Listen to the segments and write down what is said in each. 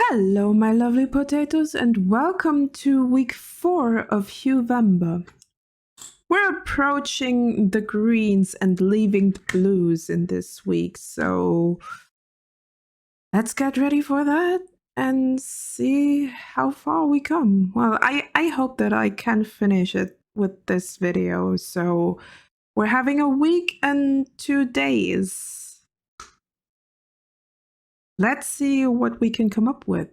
Hello, my lovely potatoes, and welcome to week 4 of Huevember. We're approaching the greens and leaving the blues in this week, so let's get ready for that and see how far we come. Well, I hope that I can finish it with this video, so we're having a week and 2 days. Let's see what we can come up with.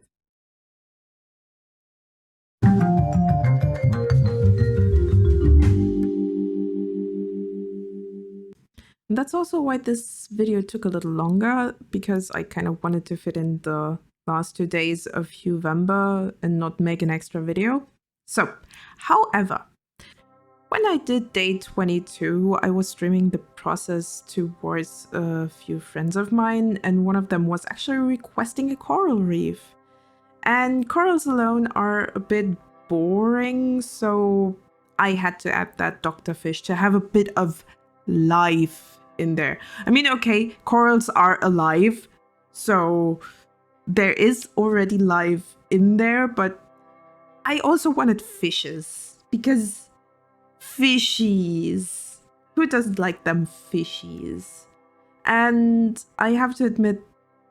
And that's also why this video took a little longer, because I kind of wanted to fit in the last 2 days of Huevember and not make an extra video. So, however, when I did day 22, I was streaming the process towards a few friends of mine, and one of them was actually requesting a coral reef. And corals alone are a bit boring, so I had to add that Dr. Fish to have a bit of life in there. I mean, okay, corals are alive, so there is already life in there, but I also wanted fishes, because fishies. Who doesn't like them fishies? And I have to admit,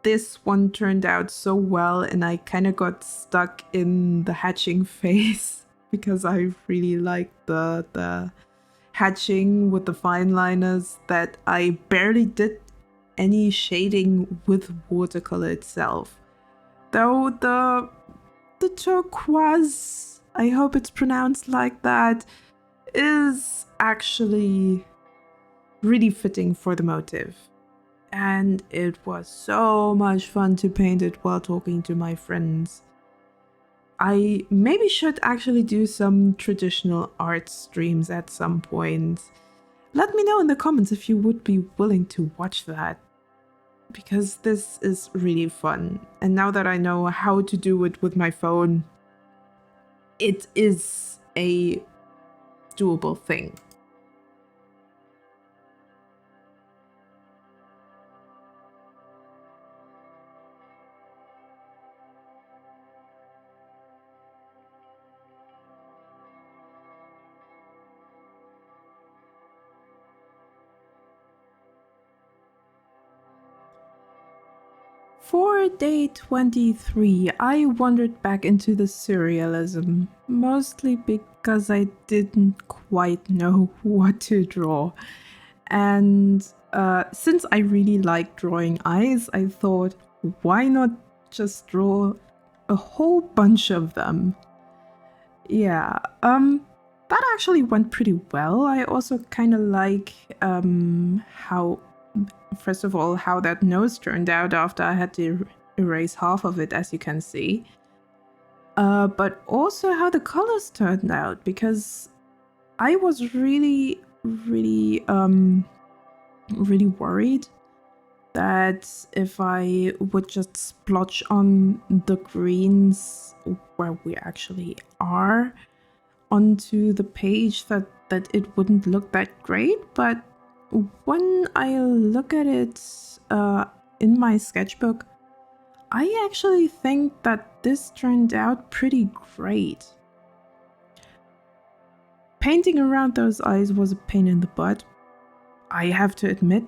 this one turned out so well, and I kind of got stuck in the hatching phase because I really liked the hatching with the fine liners that I barely did any shading with watercolor itself. Though the turquoise, I hope it's pronounced like that, is actually really fitting for the motif. And it was so much fun to paint it while talking to my friends. I maybe should actually do some traditional art streams at some point. Let me know in the comments if you would be willing to watch that, because this is really fun. And now that I know how to do it with my phone, it is a doable thing. For day 23, I wandered back into the surrealism, mostly because I didn't quite know what to draw. And since I really like drawing eyes, I thought, why not just draw a whole bunch of them? Yeah, that actually went pretty well. I also kind of like how, first of all, how that nose turned out after I had to erase half of it, as you can see. But also how the colors turned out, because I was really worried that if I would just splotch on the greens where we actually are onto the page, that it wouldn't look that great. But when I look at it in my sketchbook, I actually think that this turned out pretty great. Painting around those eyes was a pain in the butt, I have to admit.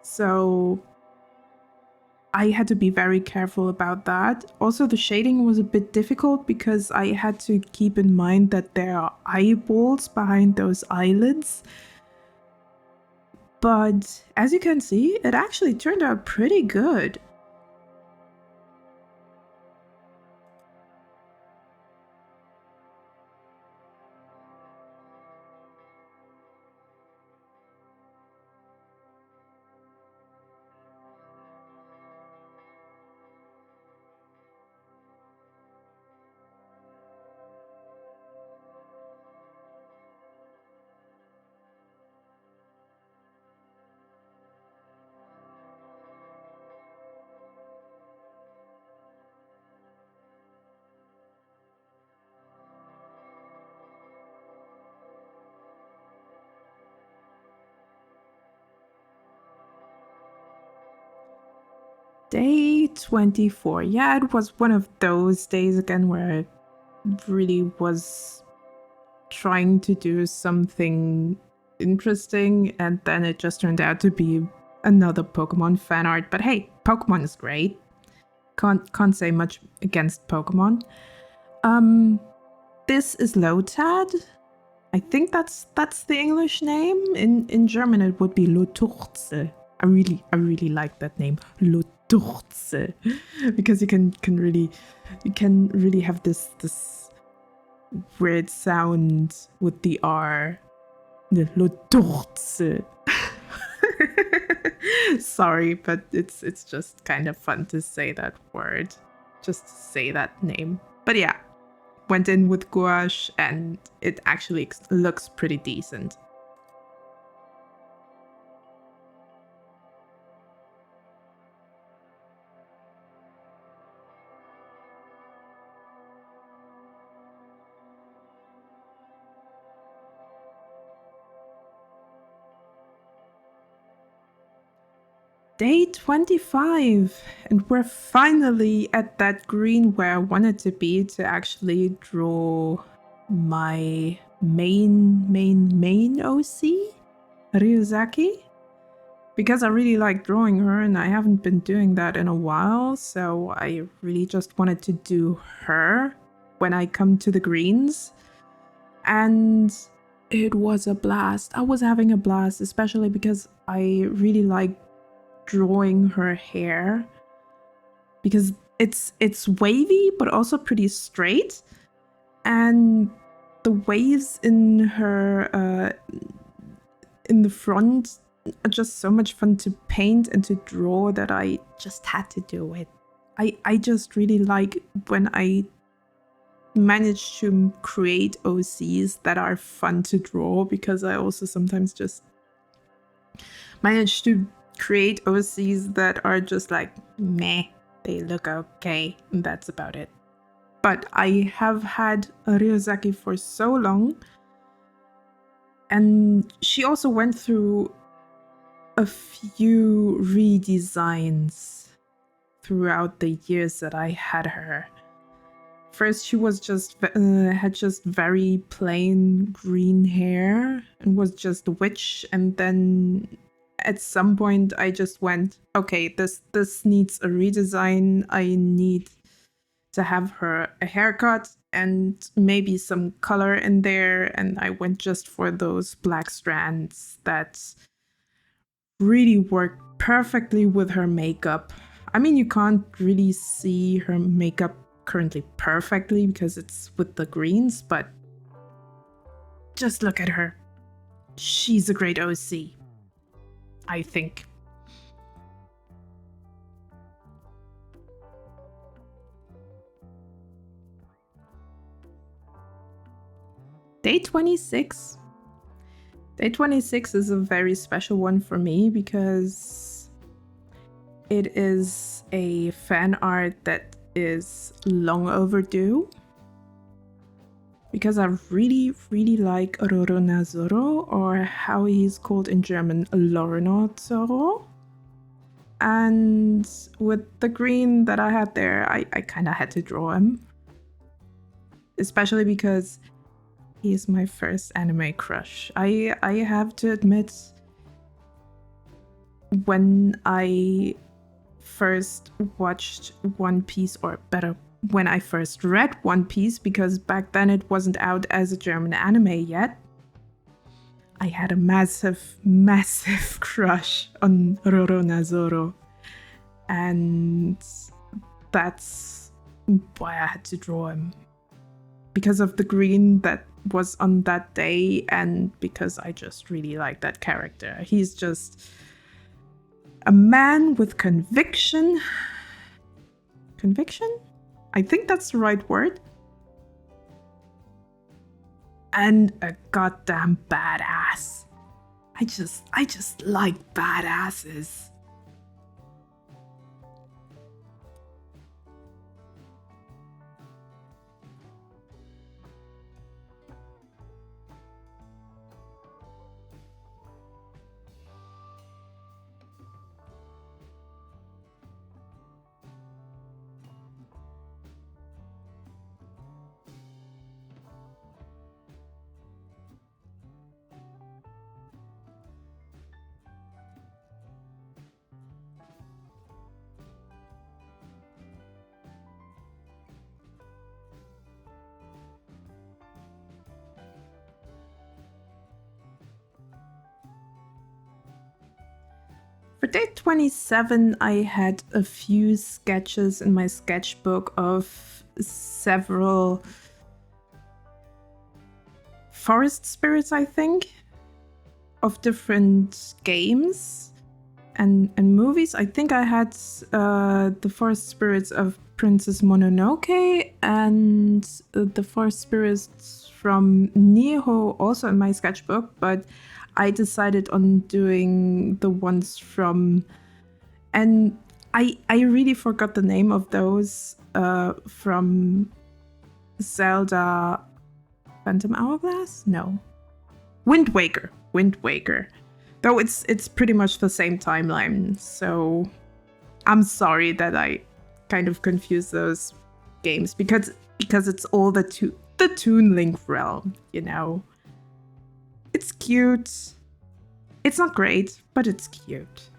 So I had to be very careful about that. Also, the shading was a bit difficult because I had to keep in mind that there are eyeballs behind those eyelids. But as you can see, it actually turned out pretty good. Day 24. Yeah, it was one of those days again where I really was trying to do something interesting, and then it just turned out to be another Pokemon fan art. But hey, Pokemon is great. Can't say much against Pokemon. This is Lotad. I think that's the English name. In German it would be Loturze. I really like that name, Loturze, because you can really have this weird sound with the R, the Loturze. Sorry, but it's just kind of fun to say that word, just to say that name. But yeah, went in with gouache and it actually looks pretty decent. Day 25, and we're finally at that green where I wanted to be to actually draw my main OC, Ryuzaki, because I really like drawing her and I haven't been doing that in a while, so I really just wanted to do her when I come to the greens, and it was a blast. I was having a blast, especially because I really like drawing her hair because it's wavy but also pretty straight, and the waves in her in the front are just so much fun to paint and to draw that I just had to do it. I just really like when I manage to create OCs that are fun to draw, because I also sometimes just manage to create OCs that are just like meh, they look okay, and that's about it. But I have had Ryuzaki for so long, and she also went through a few redesigns throughout the years that I had her. First, she was just had just very plain green hair and was just a witch, and then at some point I just went, okay, this needs a redesign. I need to have her a haircut and maybe some color in there, and I went just for those black strands that really worked perfectly with her makeup. I mean, you can't really see her makeup currently perfectly because it's with the greens, but just look at her. She's a great OC, I think. Day 26. Day 26 is a very special one for me because it is a fan art that is long overdue. Because I really like Rorona Zoro, or how he's called in German, Lorona Zoro. And with the green that I had there, I kind of had to draw him. Especially because he is my first anime crush. I have to admit, when I first watched One Piece, or better, when I first read One Piece, because back then it wasn't out as a German anime yet, I had a massive crush on Rorona Zoro. And that's why I had to draw him. Because of the green that was on that day, and because I just really like that character. He's just a man with conviction. Conviction? I think that's the right word. And a goddamn badass. I just like badasses. For day 27, I had a few sketches in my sketchbook of several forest spirits, I think, of different games and movies. I think I had the forest spirits of Princess Mononoke and the forest spirits from Niho also in my sketchbook, but I decided on doing the ones from, and I really forgot the name of those from Zelda Phantom Hourglass? No. Wind Waker. Though it's pretty much the same timeline, so I'm sorry that I kind of confused those games because it's all the Toon Link realm, you know. It's cute. It's not great, but it's cute.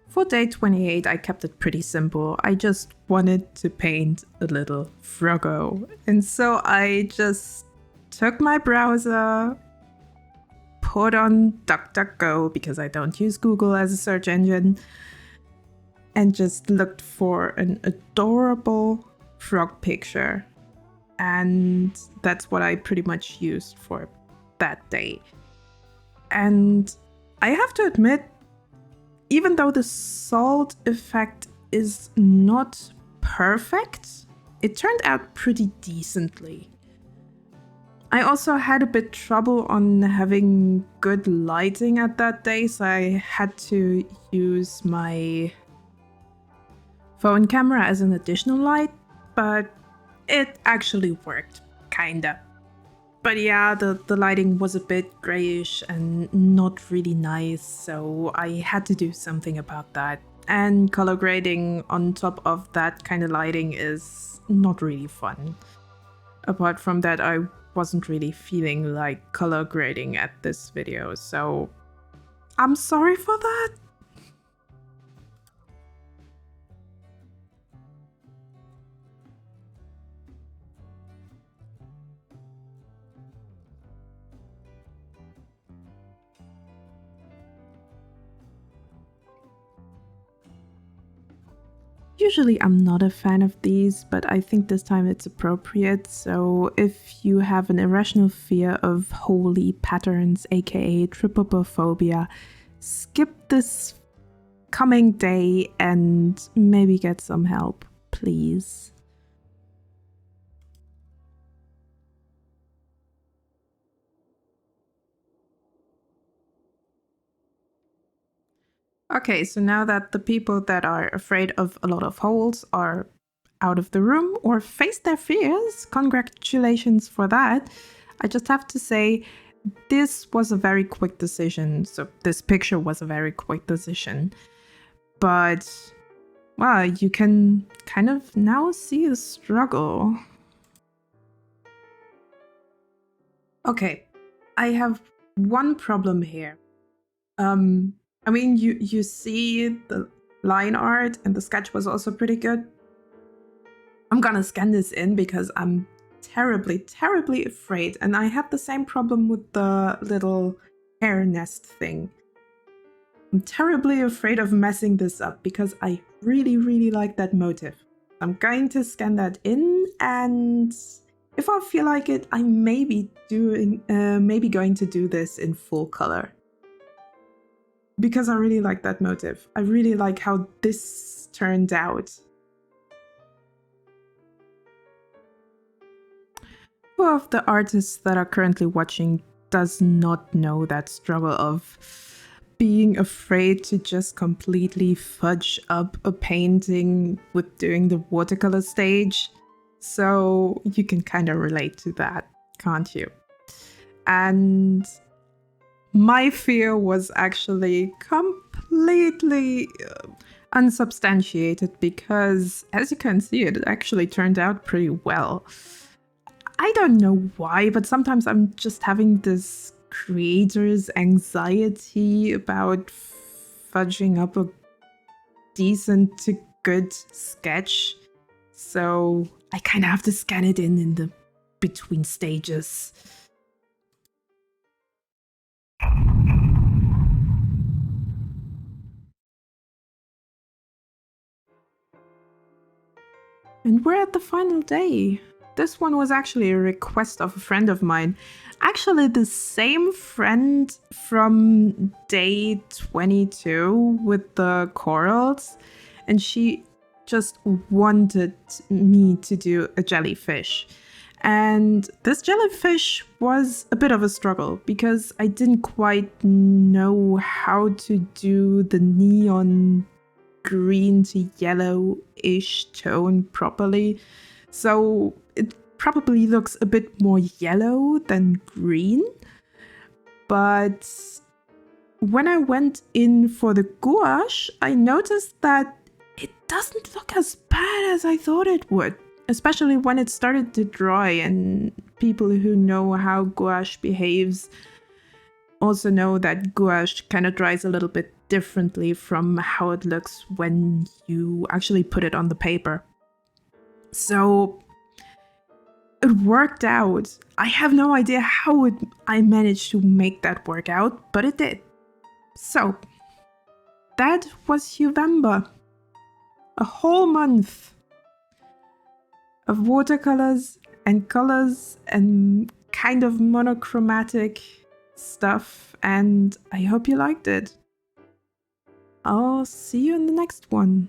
For day 28, I kept it pretty simple. I just wanted to paint a little froggo. And so I just took my browser, put on DuckDuckGo because I don't use Google as a search engine, and just looked for an adorable frog picture. And that's what I pretty much used for that day. And I have to admit, even though the salt effect is not perfect, it turned out pretty decently. I also had a bit trouble on having good lighting at that day, so I had to use my phone camera as an additional light, but it actually worked, kinda. But yeah, the lighting was a bit grayish and not really nice, so I had to do something about that. And color grading on top of that kind of lighting is not really fun. Apart from that, I wasn't really feeling like color grading at this video, so I'm sorry for that. Usually I'm not a fan of these, but I think this time it's appropriate. So if you have an irrational fear of holy patterns, aka trypophobia, skip this coming day and maybe get some help, please. Okay, so now that the people that are afraid of a lot of holes are out of the room or face their fears, congratulations for that. I just have to say, this was a very quick decision. So this picture was a very quick decision. But, well, you can kind of now see the struggle. Okay, I have one problem here. I mean, you see the line art and the sketch was also pretty good. I'm gonna scan this in because I'm terribly afraid, and I have the same problem with the little hair nest thing. I'm terribly afraid of messing this up because I really like that motif. I'm going to scan that in, and if I feel like it, I may be going to do this in full color. Because I really like that motif. I really like how this turned out. Who of the artists that are currently watching does not know that struggle of being afraid to just completely fudge up a painting with doing the watercolor stage? So you can kind of relate to that, can't you? And my fear was actually completely unsubstantiated because, as you can see, it actually turned out pretty well. I don't know why, but sometimes I'm just having this creator's anxiety about fudging up a decent to good sketch. So I kind of have to scan it in the between stages. And we're at the final day. This one was actually a request of a friend of mine. Actually, the same friend from day 22 with the corals. And she just wanted me to do a jellyfish. And this jellyfish was a bit of a struggle because I didn't quite know how to do the neon green to yellowish tone properly. So it probably looks a bit more yellow than green. But when I went in for the gouache, I noticed that it doesn't look as bad as I thought it would. Especially when it started to dry, and people who know how gouache behaves also know that gouache kind of dries a little bit differently from how it looks when you actually put it on the paper. So it worked out. I have no idea how I managed to make that work out, but it did. So that was Huevember. A whole month of watercolors and colors and kind of monochromatic stuff, and I hope you liked it. I'll see you in the next one.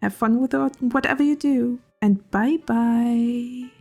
Have fun with whatever you do, and bye bye.